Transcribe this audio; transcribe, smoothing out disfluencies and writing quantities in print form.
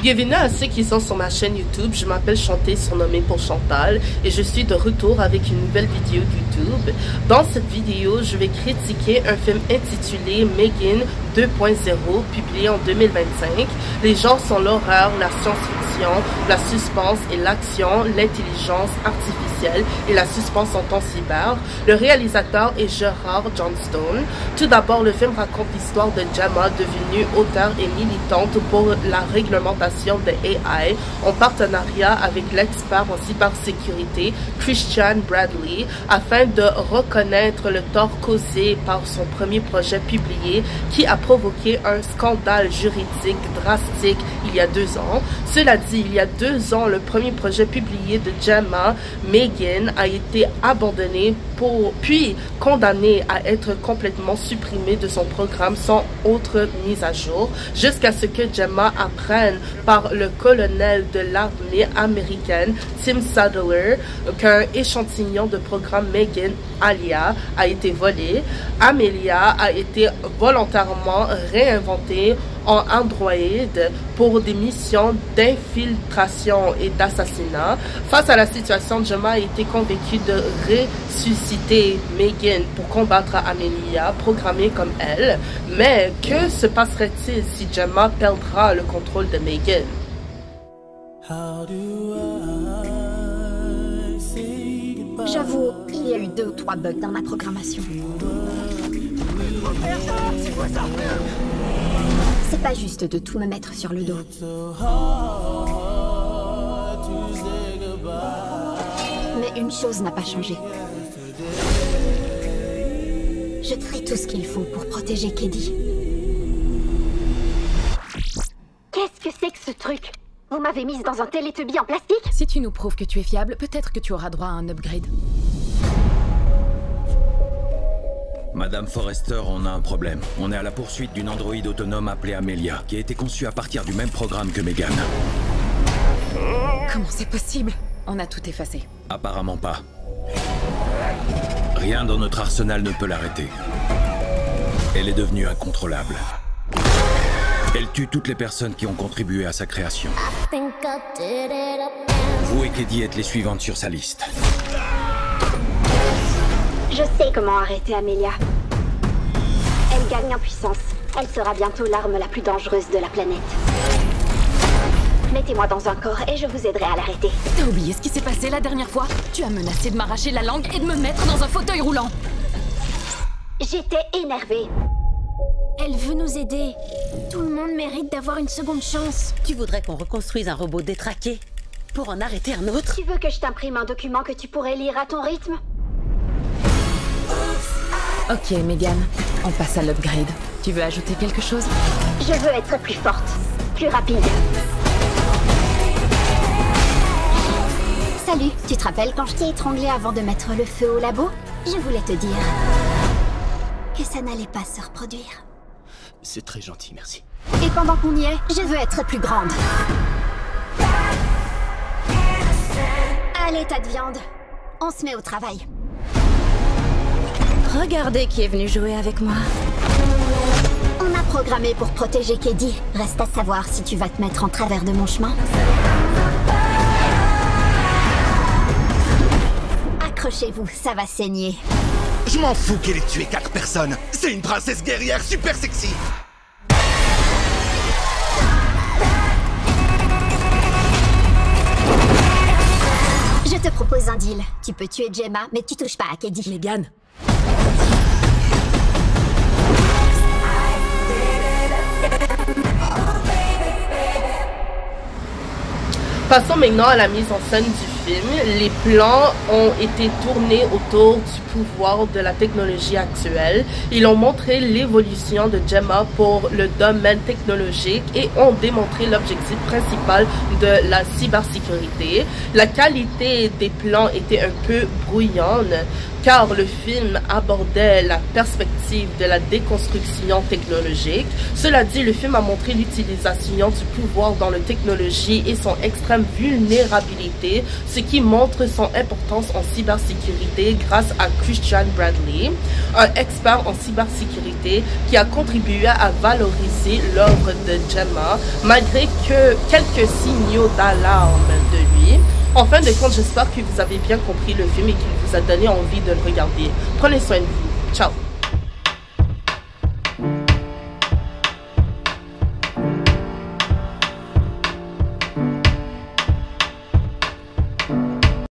Bienvenue à ceux qui sont sur ma chaîne YouTube. Je m'appelle Chanté, surnommée pour Chantal, et je suis de retour avec une nouvelle vidéo YouTube. Dans cette vidéo, je vais critiquer un film intitulé Megan 2.0, publié en 2025. Les genres sont l'horreur, la science-fiction, la suspense et l'action, l'intelligence artificielle et la suspense en temps cyber. Le réalisateur est Gerard Johnstone. Tout d'abord, le film raconte l'histoire de Gemma, devenue auteure et militante pour la réglementation de AI en partenariat avec l'expert en cybersécurité Christian Bradley afin de reconnaître le tort causé par son premier projet publié qui a provoqué un scandale juridique drastique il y a 2 ans. Cela dit, il y a 2 ans, le premier projet publié de Gemma, Megan, a été abandonné puis condamné à être complètement supprimé de son programme sans autre mise à jour, jusqu'à ce que Gemma apprenne par le colonel de l'armée américaine Tim Sadler qu'un échantillon de programme Megan Alia a été volé. Amelia a été volontairement réinventée en androïde pour des missions d'infiltration et d'assassinat. Face à la situation, Gemma a été convaincue de ressusciter Megan pour combattre Amelia, programmée comme elle. Mais que se passerait-il si Gemma perdra le contrôle de Megan? J'avoue, il y a eu 2 ou 3 bugs dans ma programmation. C'est pas juste de tout me mettre sur le dos. Mais une chose n'a pas changé. Je ferai tout ce qu'il faut pour protéger Keddy. Qu'est-ce que c'est que ce truc? Vous m'avez mise dans un Teletubby en plastique? Si tu nous prouves que tu es fiable, peut-être que tu auras droit à un upgrade. Madame Forrester, on a un problème. On est à la poursuite d'une androïde autonome appelée Amelia, qui a été conçue à partir du même programme que Megan. Comment c'est possible? On a tout effacé. Apparemment pas. Rien dans notre arsenal ne peut l'arrêter. Elle est devenue incontrôlable. Elle tue toutes les personnes qui ont contribué à sa création. Vous et Keddy êtes les suivantes sur sa liste. Je sais comment arrêter Amelia. Elle gagne en puissance. Elle sera bientôt l'arme la plus dangereuse de la planète. Mettez-moi dans un corps et je vous aiderai à l'arrêter. T'as oublié ce qui s'est passé la dernière fois? Tu as menacé de m'arracher la langue et de me mettre dans un fauteuil roulant. J'étais énervée. Elle veut nous aider. Tout le monde mérite d'avoir une seconde chance. Tu voudrais qu'on reconstruise un robot détraqué pour en arrêter un autre? Tu veux que je t'imprime un document que tu pourrais lire à ton rythme? Ok, Megan, on passe à l'upgrade. Tu veux ajouter quelque chose? Je veux être plus forte, plus rapide. Salut, tu te rappelles quand je t'ai étranglé avant de mettre le feu au labo? Je voulais te dire que ça n'allait pas se reproduire. C'est très gentil, merci. Et pendant qu'on y est, je veux être plus grande. Allez, tas de viande. On se met au travail. Regardez qui est venu jouer avec moi. On a programmé pour protéger Keddy. Reste à savoir si tu vas te mettre en travers de mon chemin. Accrochez-vous, ça va saigner. Je m'en fous qu'elle ait tué 4 personnes. C'est une princesse guerrière super sexy. Je te propose un deal. Tu peux tuer Gemma, mais tu touches pas à Keddy. Megan. Passons maintenant à la mise en scène du film. Les plans ont été tournés autour du pouvoir de la technologie actuelle. Ils ont montré l'évolution de Gemma pour le domaine technologique et ont démontré l'objectif principal de la cybersécurité. La qualité des plans était un peu brouillonne car le film abordait la perspective de la déconstruction technologique. Cela dit, le film a montré l'utilisation du pouvoir dans la technologie et son extrême vulnérabilité, ce qui montre son importance en cybersécurité grâce à Christian Bradley. un expert en cybersécurité qui a contribué à valoriser l'œuvre de Gemma, malgré que quelques signaux d'alarme de lui. En fin de compte, j'espère que vous avez bien compris le film et qu'il vous a donné envie de le regarder. Prenez soin de vous. Ciao!